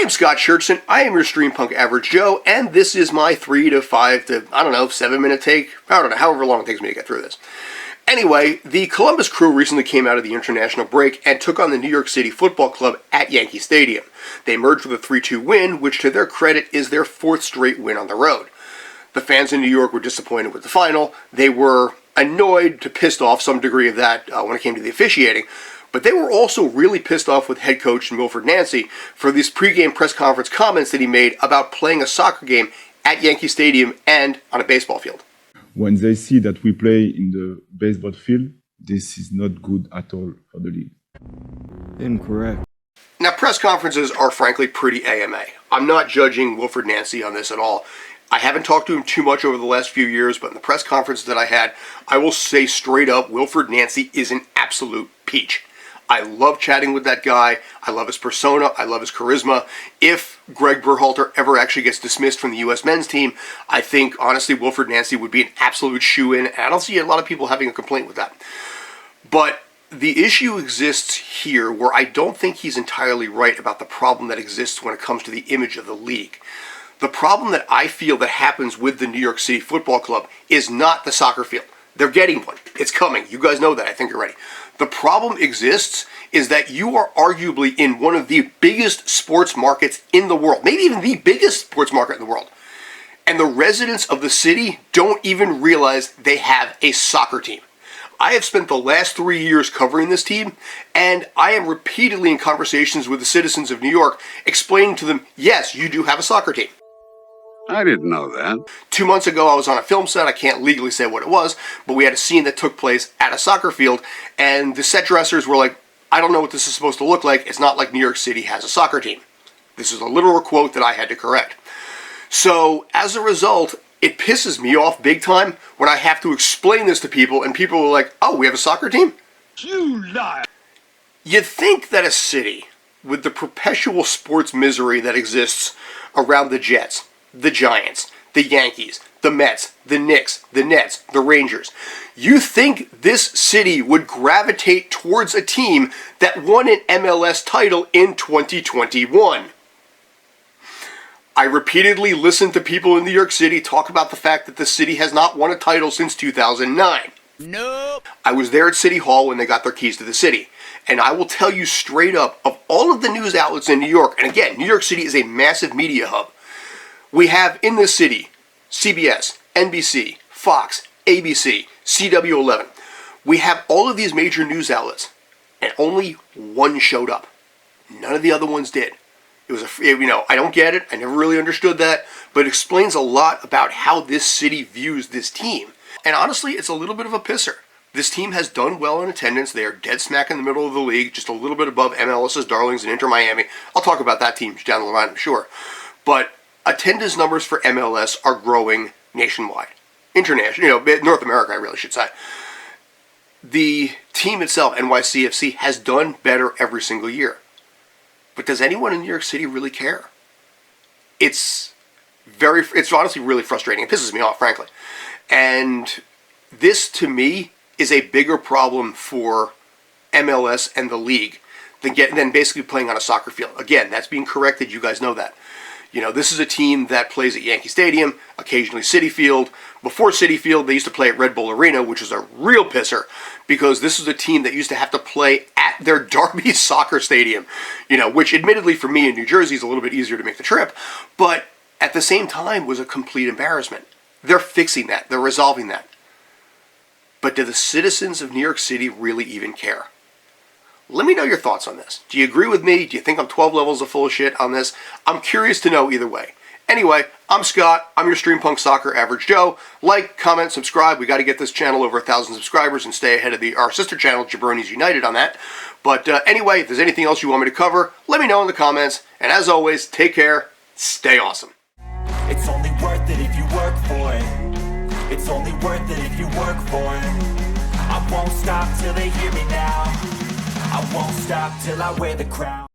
am Scott Churchson. I am your Stream Punk Average Joe, and this is my 3 to 5 to, 7 minute take. I don't know, however long it takes me to get through this. Anyway, the Columbus Crew recently came out of the international break and took on the New York City Football Club at Yankee Stadium. They emerged with a 3-2 win, which to their credit is their 4th straight win on the road. The fans in New York were disappointed with the final. They were annoyed to pissed off, some degree of that when it came to the officiating. But they were also really pissed off with head coach Wilifried Nancy for these pregame press conference comments that he made about playing a soccer game at Yankee Stadium and on a baseball field. When they see that we play in the baseball field, this is not good at all for the league. Incorrect. Now, press conferences are frankly pretty AMA. I'm not judging Wilifried Nancy on this at all. I haven't talked to him too much over the last few years, but in the press conferences that I had, I will say straight up, Wilifried Nancy is an absolute peach. I love chatting with that guy. I love his persona. I love his charisma. If Greg Berhalter ever actually gets dismissed from the U.S. men's team, I think, honestly, Wilifried Nancy would be an absolute shoo-in, and I don't see a lot of people having a complaint with that. But the issue exists here where I don't think he's entirely right about the problem that exists when it comes to the image of the league. The problem that I feel that happens with the New York City Football Club is not the soccer field. They're getting one. It's coming. You guys know that. I think you're ready. The problem exists is that you are arguably in one of the biggest sports markets in the world, maybe even the biggest sports market in the world. And the residents of the city don't even realize they have a soccer team. I have spent the last 3 years covering this team, and I am repeatedly in conversations with the citizens of New York explaining to them, yes, you do have a soccer team. I didn't know that. 2 months ago, I was on a film set. I can't legally say what it was, but we had a scene that took place at a soccer field, and the set dressers were like, I don't know what this is supposed to look like. It's not like New York City has a soccer team. This is a literal quote that I had to correct. So, as a result, it pisses me off big time when I have to explain this to people, and people are like, oh, we have a soccer team? You lie. You'd think that a city with the perpetual sports misery that exists around the Jets, the Giants, the Yankees, the Mets, the Knicks, the Nets, the Rangers. You think this city would gravitate towards a team that won an MLS title in 2021. I repeatedly listened to people in New York City talk about the fact that the city has not won a title since 2009. Nope. I was there at City Hall when they got their keys to the city. And I will tell you straight up, of all of the news outlets in New York, and again, New York City is a massive media hub. We have in this city CBS, NBC, Fox, ABC, CW11. We have all of these major news outlets, and only one showed up. None of the other ones did. It was I don't get it. I never really understood that, but it explains a lot about how this city views this team. And honestly, it's a little bit of a pisser. This team has done well in attendance. They are dead smack in the middle of the league, just a little bit above MLS's darlings and Inter Miami. I'll talk about that team down the line, I'm sure. But attendance numbers for MLS are growing nationwide. International, North America, I really should say. The team itself, NYCFC, has done better every single year. But does anyone in New York City really care? It's honestly really frustrating. It pisses me off, frankly. And this, to me, is a bigger problem for MLS and the league than basically playing on a soccer field. Again, that's being corrected. You guys know that. This is a team that plays at Yankee Stadium, occasionally Citi Field. Before Citi Field, they used to play at Red Bull Arena, which is a real pisser, because this is a team that used to have to play at their Derby soccer stadium, which admittedly for me in New Jersey is a little bit easier to make the trip, but at the same time was a complete embarrassment. They're fixing that. They're resolving that. But do the citizens of New York City really even care? Let me know your thoughts on this. Do you agree with me? Do you think I'm 12 levels of full of shit on this? I'm curious to know either way. Anyway, I'm Scott. I'm your Stream Punk Soccer Average Joe. Like, comment, subscribe. We got to get this channel over 1,000 subscribers and stay ahead of our sister channel, Jabronis United, on that. But anyway, if there's anything else you want me to cover, let me know in the comments. And as always, take care. Stay awesome. It's only worth it if you work for it. It's only worth it if you work for it. I won't stop till they hear me now. I won't stop till I wear the crown.